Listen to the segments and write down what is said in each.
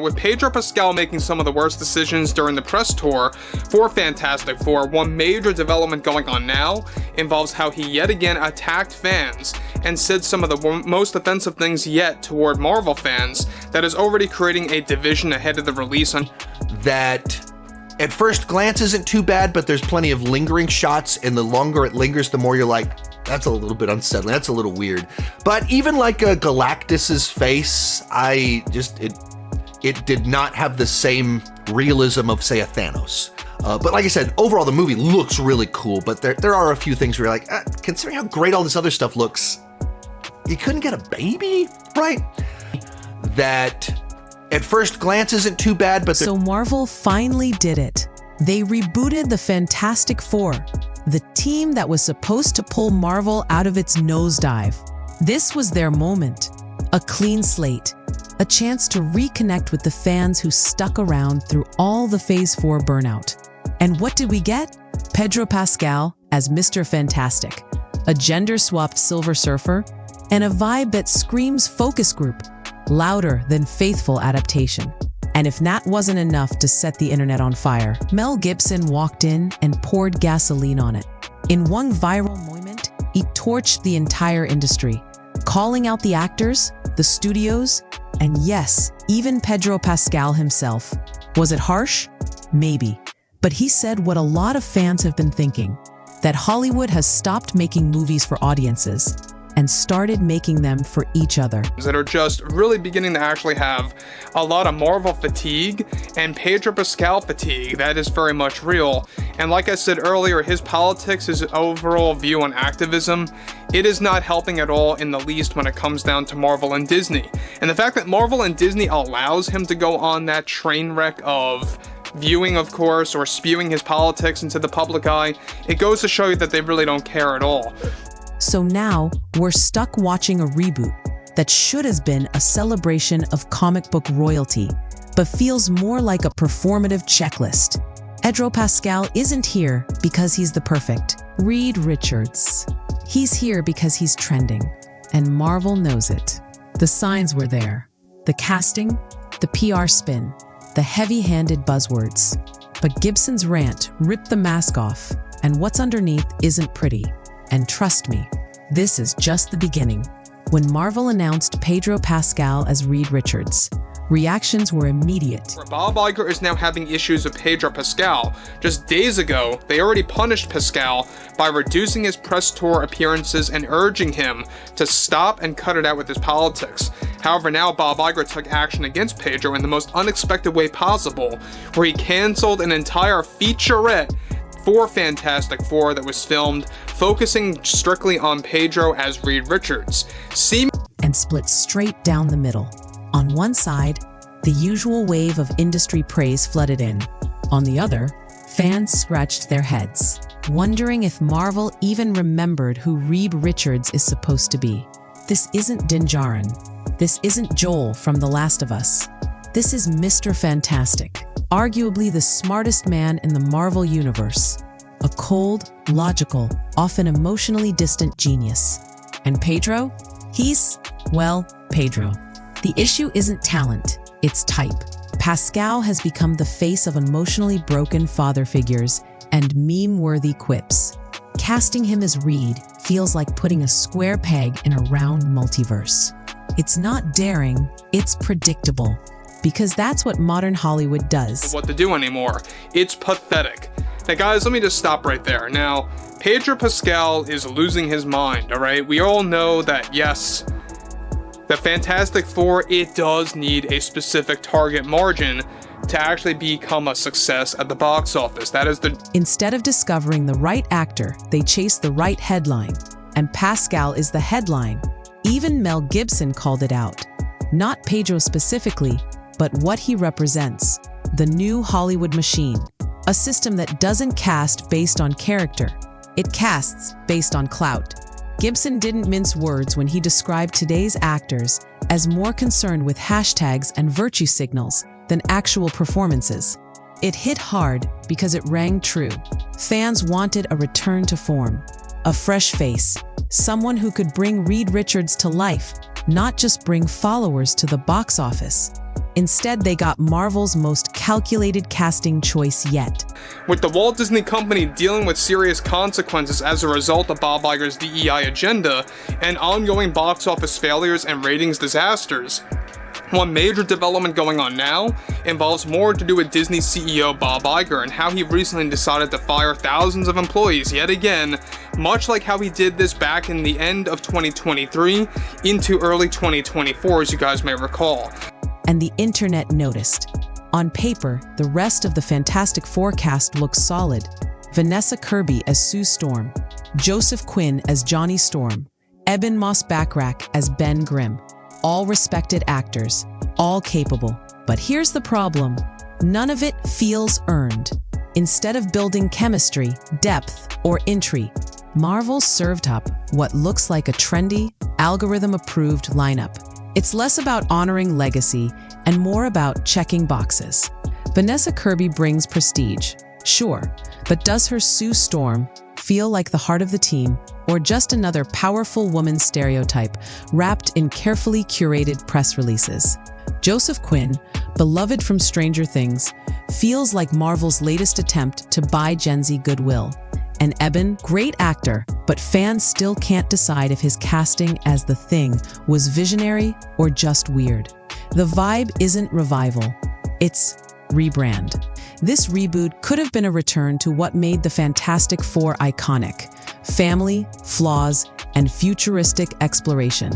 With Pedro Pascal making some of the worst decisions during the press tour for Fantastic Four, one major development going on now involves how he yet again attacked fans and said some of the most offensive things yet toward Marvel fans that is already creating a division ahead of the release on that. At first glance isn't too bad, but there's plenty of lingering shots, and the longer it lingers, the more you're like, that's a little bit unsettling, that's a little weird. But even like Galactus's face, it did not have the same realism of, say, a Thanos. But like I said, overall the movie looks really cool, but there are a few things where you're like, considering how great all this other stuff looks, you couldn't get a baby, right? That at first glance isn't too bad, but so Marvel finally did it. They rebooted the Fantastic Four, the team that was supposed to pull Marvel out of its nosedive. This was their moment, a clean slate, a chance to reconnect with the fans who stuck around through all the Phase 4 burnout. And what did we get? Pedro Pascal as Mr. Fantastic, a gender-swapped Silver Surfer, and a vibe that screams focus group, louder than faithful adaptation. And if that wasn't enough to set the internet on fire, Mel Gibson walked in and poured gasoline on it. In one viral moment, he torched the entire industry, calling out the actors, the studios, and yes, even Pedro Pascal himself. Was it harsh? Maybe. But he said what a lot of fans have been thinking, that Hollywood has stopped making movies for audiences and started making them for each other. That are just really beginning to actually have a lot of Marvel fatigue and Pedro Pascal fatigue. That is very much real. And like I said earlier, his politics, his overall view on activism, it is not helping at all in the least when it comes down to Marvel and Disney. And the fact that Marvel and Disney allows him to go on that train wreck of viewing, of course, or spewing his politics into the public eye, it goes to show you that they really don't care at all. So now, we're stuck watching a reboot that should have been a celebration of comic book royalty, but feels more like a performative checklist. Pedro Pascal isn't here because he's the perfect Reed Richards. He's here because he's trending, and Marvel knows it. The signs were there. The casting, the PR spin, the heavy-handed buzzwords. But Gibson's rant ripped the mask off, and what's underneath isn't pretty. And trust me, this is just the beginning. When Marvel announced Pedro Pascal as Reed Richards, reactions were immediate. Bob Iger is now having issues with Pedro Pascal. Just days ago, they already punished Pascal by reducing his press tour appearances and urging him to stop and cut it out with his politics. However, now Bob Iger took action against Pedro in the most unexpected way possible, where he canceled an entire featurette for Fantastic Four that was filmed, focusing strictly on Pedro as Reed Richards. And split straight down the middle. On one side, the usual wave of industry praise flooded in. On the other, fans scratched their heads, wondering if Marvel even remembered who Reed Richards is supposed to be. This isn't Din Djarin. This isn't Joel from The Last of Us. This is Mr. Fantastic, arguably the smartest man in the Marvel universe. A cold, logical, often emotionally distant genius. And Pedro? He's, well, Pedro. The issue isn't talent, it's type. Pascal has become the face of emotionally broken father figures and meme-worthy quips. Casting him as Reed feels like putting a square peg in a round multiverse. It's not daring, it's predictable. Because that's what modern Hollywood does. What to do anymore. It's pathetic. Now guys, let me just stop right there. Now, Pedro Pascal is losing his mind, alright? We all know that, yes, the Fantastic Four, it does need a specific target margin to actually become a success at the box office. That is the... Instead of discovering the right actor, they chase the right headline. And Pascal is the headline. Even Mel Gibson called it out. Not Pedro specifically, but what he represents. The new Hollywood machine. A system that doesn't cast based on character. It casts based on clout. Gibson didn't mince words when he described today's actors as more concerned with hashtags and virtue signals than actual performances. It hit hard because it rang true. Fans wanted a return to form, a fresh face, someone who could bring Reed Richards to life, not just bring followers to the box office. Instead, they got Marvel's most calculated casting choice yet. With the Walt Disney Company dealing with serious consequences as a result of Bob Iger's DEI agenda and ongoing box office failures and ratings disasters, one major development going on now involves more to do with Disney CEO Bob Iger and how he recently decided to fire thousands of employees yet again, much like how he did this back in the end of 2023 into early 2024, as you guys may recall. And the internet noticed. On paper, the rest of the Fantastic Four cast looks solid. Vanessa Kirby as Sue Storm, Joseph Quinn as Johnny Storm, Eben Moss-Backrack as Ben Grimm. All respected actors, all capable. But here's the problem. None of it feels earned. Instead of building chemistry, depth, or intrigue, Marvel served up what looks like a trendy, algorithm-approved lineup. It's less about honoring legacy and more about checking boxes. Vanessa Kirby brings prestige, sure, but does her Sue Storm feel like the heart of the team, or just another powerful woman stereotype wrapped in carefully curated press releases? Joseph Quinn, beloved from Stranger Things, feels like Marvel's latest attempt to buy Gen Z goodwill. And Eben, great actor, but fans still can't decide if his casting as the Thing was visionary or just weird. The vibe isn't revival, it's rebrand. This reboot could have been a return to what made the Fantastic Four iconic: family, flaws, and futuristic exploration.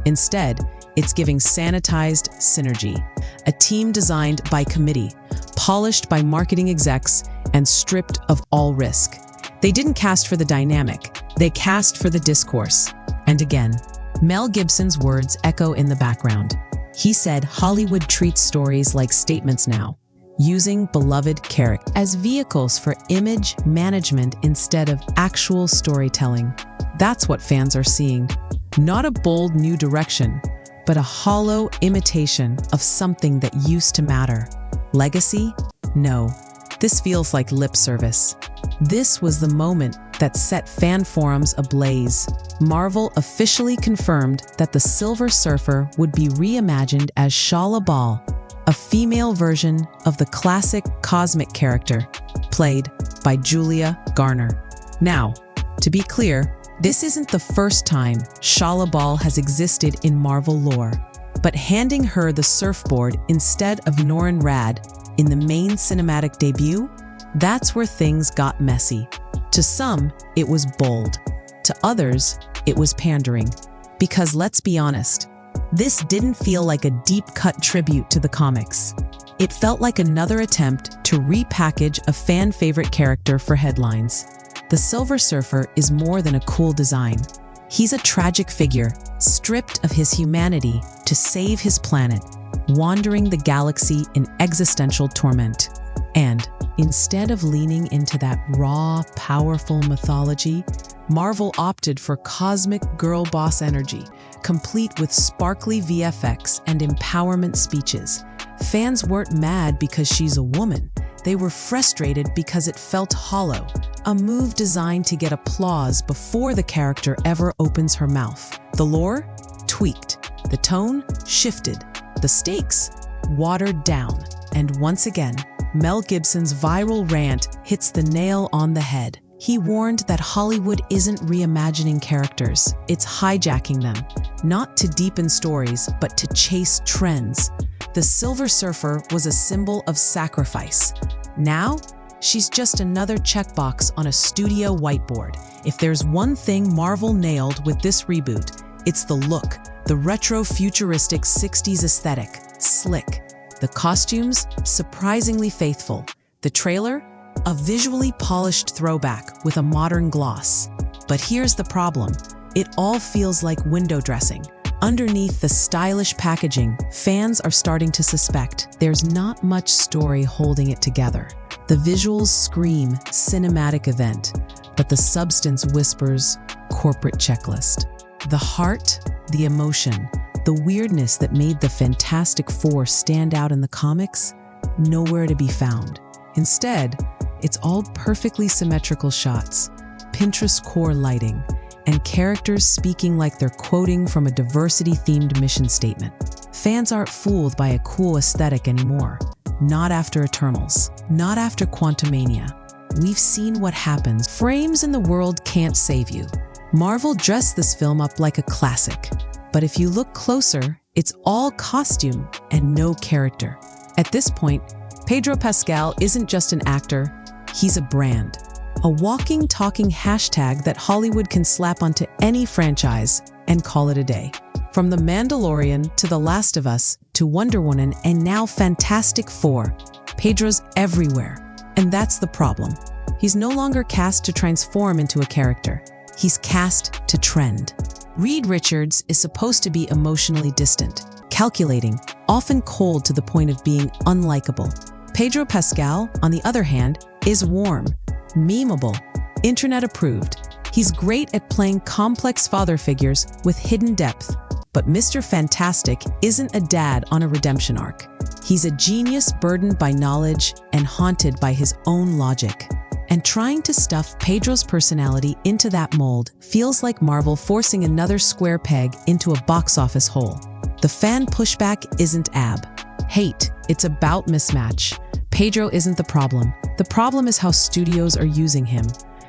Instead, it's giving sanitized synergy, a team designed by committee, polished by marketing execs, and stripped of all risk. They didn't cast for the dynamic, they cast for the discourse. And again, Mel Gibson's words echo in the background. He said Hollywood treats stories like statements now, using beloved characters as vehicles for image management instead of actual storytelling. That's what fans are seeing. Not a bold new direction, but a hollow imitation of something that used to matter. Legacy? No. This feels like lip service. This was the moment that set fan forums ablaze. Marvel officially confirmed that the Silver Surfer would be reimagined as Shala Bal, a female version of the classic cosmic character, played by Julia Garner. Now, to be clear, this isn't the first time Shala Bal has existed in Marvel lore, but handing her the surfboard instead of Norrin Radd in the main cinematic debut, that's where things got messy. To some, it was bold. To others, it was pandering. Because let's be honest, this didn't feel like a deep-cut tribute to the comics. It felt like another attempt to repackage a fan-favorite character for headlines. The Silver Surfer is more than a cool design. He's a tragic figure, stripped of his humanity to save his planet, wandering the galaxy in existential torment. And instead of leaning into that raw, powerful mythology, Marvel opted for cosmic girl boss energy, complete with sparkly VFX and empowerment speeches. Fans weren't mad because she's a woman. They were frustrated because it felt hollow, a move designed to get applause before the character ever opens her mouth. The lore? Tweaked. The tone? Shifted. The stakes? Watered down. And once again, Mel Gibson's viral rant hits the nail on the head. He warned that Hollywood isn't reimagining characters, it's hijacking them, not to deepen stories, but to chase trends. The Silver Surfer was a symbol of sacrifice. Now, she's just another checkbox on a studio whiteboard. If there's one thing Marvel nailed with this reboot, it's the look, the retro-futuristic 60s aesthetic, slick. The costumes, surprisingly faithful. The trailer? A visually polished throwback with a modern gloss. But here's the problem. It all feels like window dressing. Underneath the stylish packaging, fans are starting to suspect there's not much story holding it together. The visuals scream cinematic event, but the substance whispers corporate checklist. The heart, the emotion, the weirdness that made the Fantastic Four stand out in the comics, nowhere to be found. Instead, it's all perfectly symmetrical shots, Pinterest core lighting, and characters speaking like they're quoting from a diversity-themed mission statement. Fans aren't fooled by a cool aesthetic anymore. Not after Eternals. Not after Quantumania. We've seen what happens. Frames in the world can't save you. Marvel dressed this film up like a classic. But if you look closer, it's all costume and no character. At this point, Pedro Pascal isn't just an actor, he's a brand. A walking, talking hashtag that Hollywood can slap onto any franchise and call it a day. From The Mandalorian to The Last of Us to Wonder Woman and now Fantastic Four, Pedro's everywhere. And that's the problem. He's no longer cast to transform into a character. He's cast to trend. Reed Richards is supposed to be emotionally distant, calculating, often cold to the point of being unlikable. Pedro Pascal, on the other hand, is warm, memeable, internet approved. He's great at playing complex father figures with hidden depth. But Mr. Fantastic isn't a dad on a redemption arc. He's a genius burdened by knowledge and haunted by his own logic. And trying to stuff Pedro's personality into that mold feels like Marvel forcing another square peg into a box office hole. The fan pushback isn't hate, it's about mismatch. Pedro isn't the problem. The problem is how studios are using him.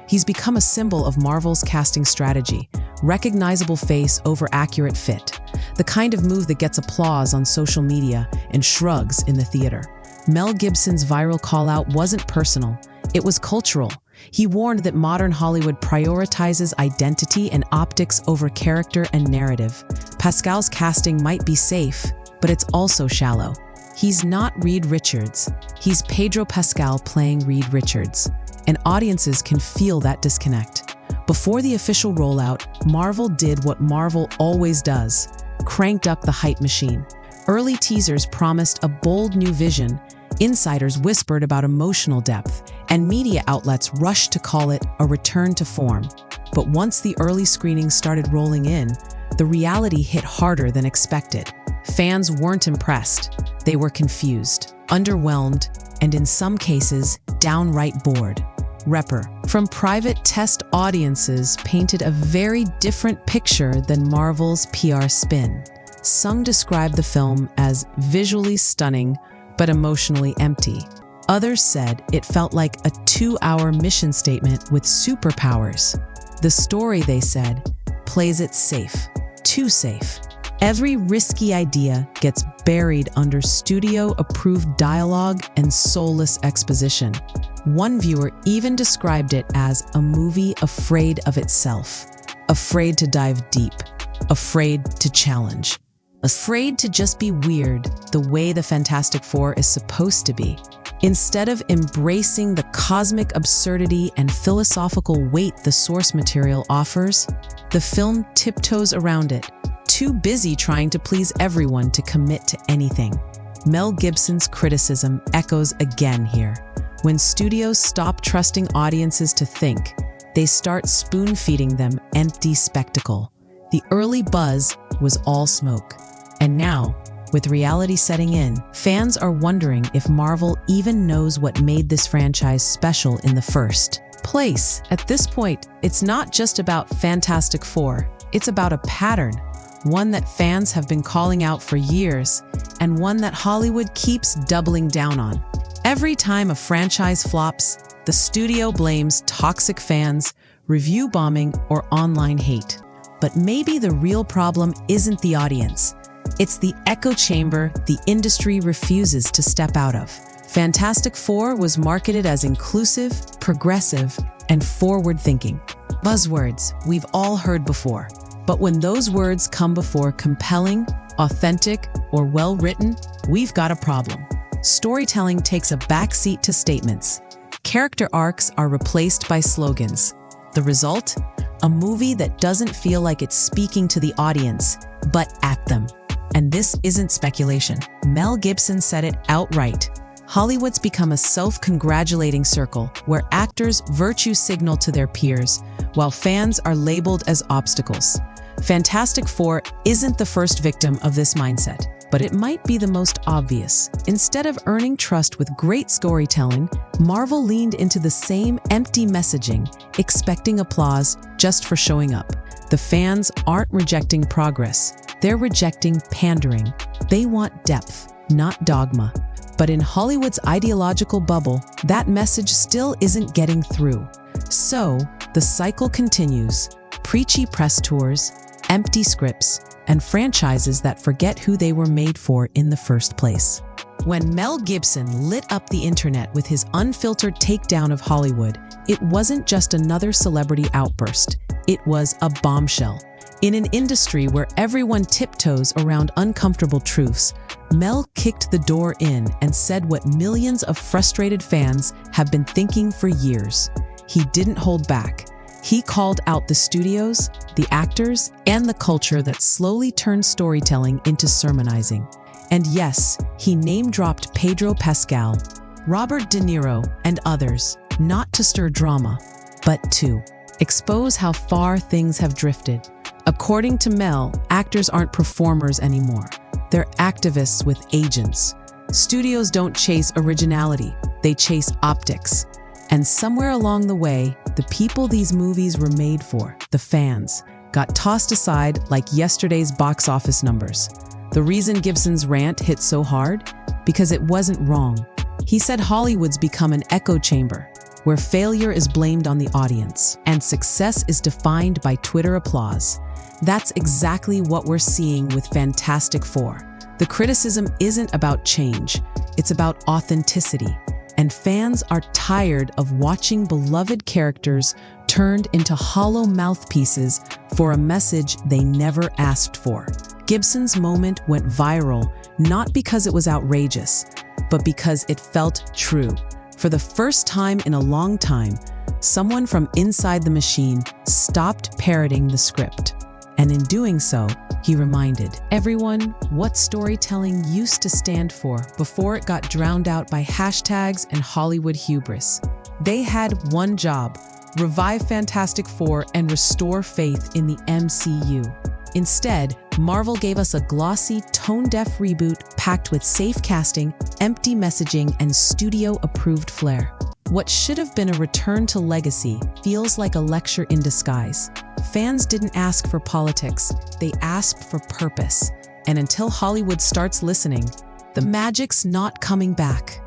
He's become a symbol of Marvel's casting strategy, recognizable face over accurate fit, the kind of move that gets applause on social media and shrugs in the theater. Mel Gibson's viral call-out wasn't personal, it was cultural. He warned that modern Hollywood prioritizes identity and optics over character and narrative. Pascal's casting might be safe, but it's also shallow. He's not Reed Richards, he's Pedro Pascal playing Reed Richards, and audiences can feel that disconnect. Before the official rollout, Marvel did what Marvel always does, cranked up the hype machine. Early teasers promised a bold new vision, insiders whispered about emotional depth, and media outlets rushed to call it a return to form. But once the early screenings started rolling in, the reality hit harder than expected. Fans weren't impressed. They were confused, underwhelmed, and in some cases, downright bored. From private test audiences painted a very different picture than Marvel's PR spin. Some described the film as visually stunning, but emotionally empty. Others said it felt like a 2-hour mission statement with superpowers. The story, they said, plays it safe, too safe. Every risky idea gets buried under studio-approved dialogue and soulless exposition. One viewer even described it as a movie afraid of itself, afraid to dive deep, afraid to challenge, afraid to just be weird the way the Fantastic Four is supposed to be. Instead of embracing the cosmic absurdity and philosophical weight the source material offers, the film tiptoes around it, too busy trying to please everyone to commit to anything. Mel Gibson's criticism echoes again here. When studios stop trusting audiences to think, they start spoon-feeding them empty spectacle. The early buzz was all smoke. And now, with reality setting in, fans are wondering if Marvel even knows what made this franchise special in the first place. At this point, it's not just about Fantastic Four, it's about a pattern, one that fans have been calling out for years, and one that Hollywood keeps doubling down on. Every time a franchise flops, the studio blames toxic fans, review bombing, or online hate. But maybe the real problem isn't the audience. It's the echo chamber the industry refuses to step out of. Fantastic Four was marketed as inclusive, progressive, and forward-thinking. Buzzwords we've all heard before. But when those words come before compelling, authentic, or well-written, we've got a problem. Storytelling takes a backseat to statements. Character arcs are replaced by slogans. The result? A movie that doesn't feel like it's speaking to the audience, but at them. And this isn't speculation. Mel Gibson said it outright. Hollywood's become a self-congratulating circle where actors virtue signal to their peers, while fans are labeled as obstacles. Fantastic Four isn't the first victim of this mindset, but it might be the most obvious. Instead of earning trust with great storytelling, Marvel leaned into the same empty messaging, expecting applause just for showing up. The fans aren't rejecting progress, they're rejecting pandering. They want depth, not dogma. But in Hollywood's ideological bubble, that message still isn't getting through. So, the cycle continues. Preachy press tours, empty scripts, and franchises that forget who they were made for in the first place. When Mel Gibson lit up the internet with his unfiltered takedown of Hollywood, it wasn't just another celebrity outburst. It was a bombshell. In an industry where everyone tiptoes around uncomfortable truths, Mel kicked the door in and said what millions of frustrated fans have been thinking for years. He didn't hold back. He called out the studios, the actors, and the culture that slowly turned storytelling into sermonizing. And yes, he name-dropped Pedro Pascal, Robert De Niro, and others, not to stir drama, but to expose how far things have drifted. According to Mel, actors aren't performers anymore. They're activists with agents. Studios don't chase originality, they chase optics. And somewhere along the way, the people these movies were made for, the fans, got tossed aside like yesterday's box office numbers. The reason Gibson's rant hit so hard? Because it wasn't wrong. He said Hollywood's become an echo chamber, where failure is blamed on the audience, and success is defined by Twitter applause. That's exactly what we're seeing with Fantastic Four. The criticism isn't about change, it's about authenticity. And fans are tired of watching beloved characters turned into hollow mouthpieces for a message they never asked for. Gibson's moment went viral, not because it was outrageous, but because it felt true. For the first time in a long time, someone from inside the machine stopped parroting the script. And in doing so, he reminded everyone what storytelling used to stand for before it got drowned out by hashtags and Hollywood hubris. They had one job: revive Fantastic Four and restore faith in the MCU. Instead, Marvel gave us a glossy, tone-deaf reboot packed with safe casting, empty messaging, and studio-approved flair. What should have been a return to legacy feels like a lecture in disguise. Fans didn't ask for politics, they asked for purpose. And until Hollywood starts listening, the magic's not coming back.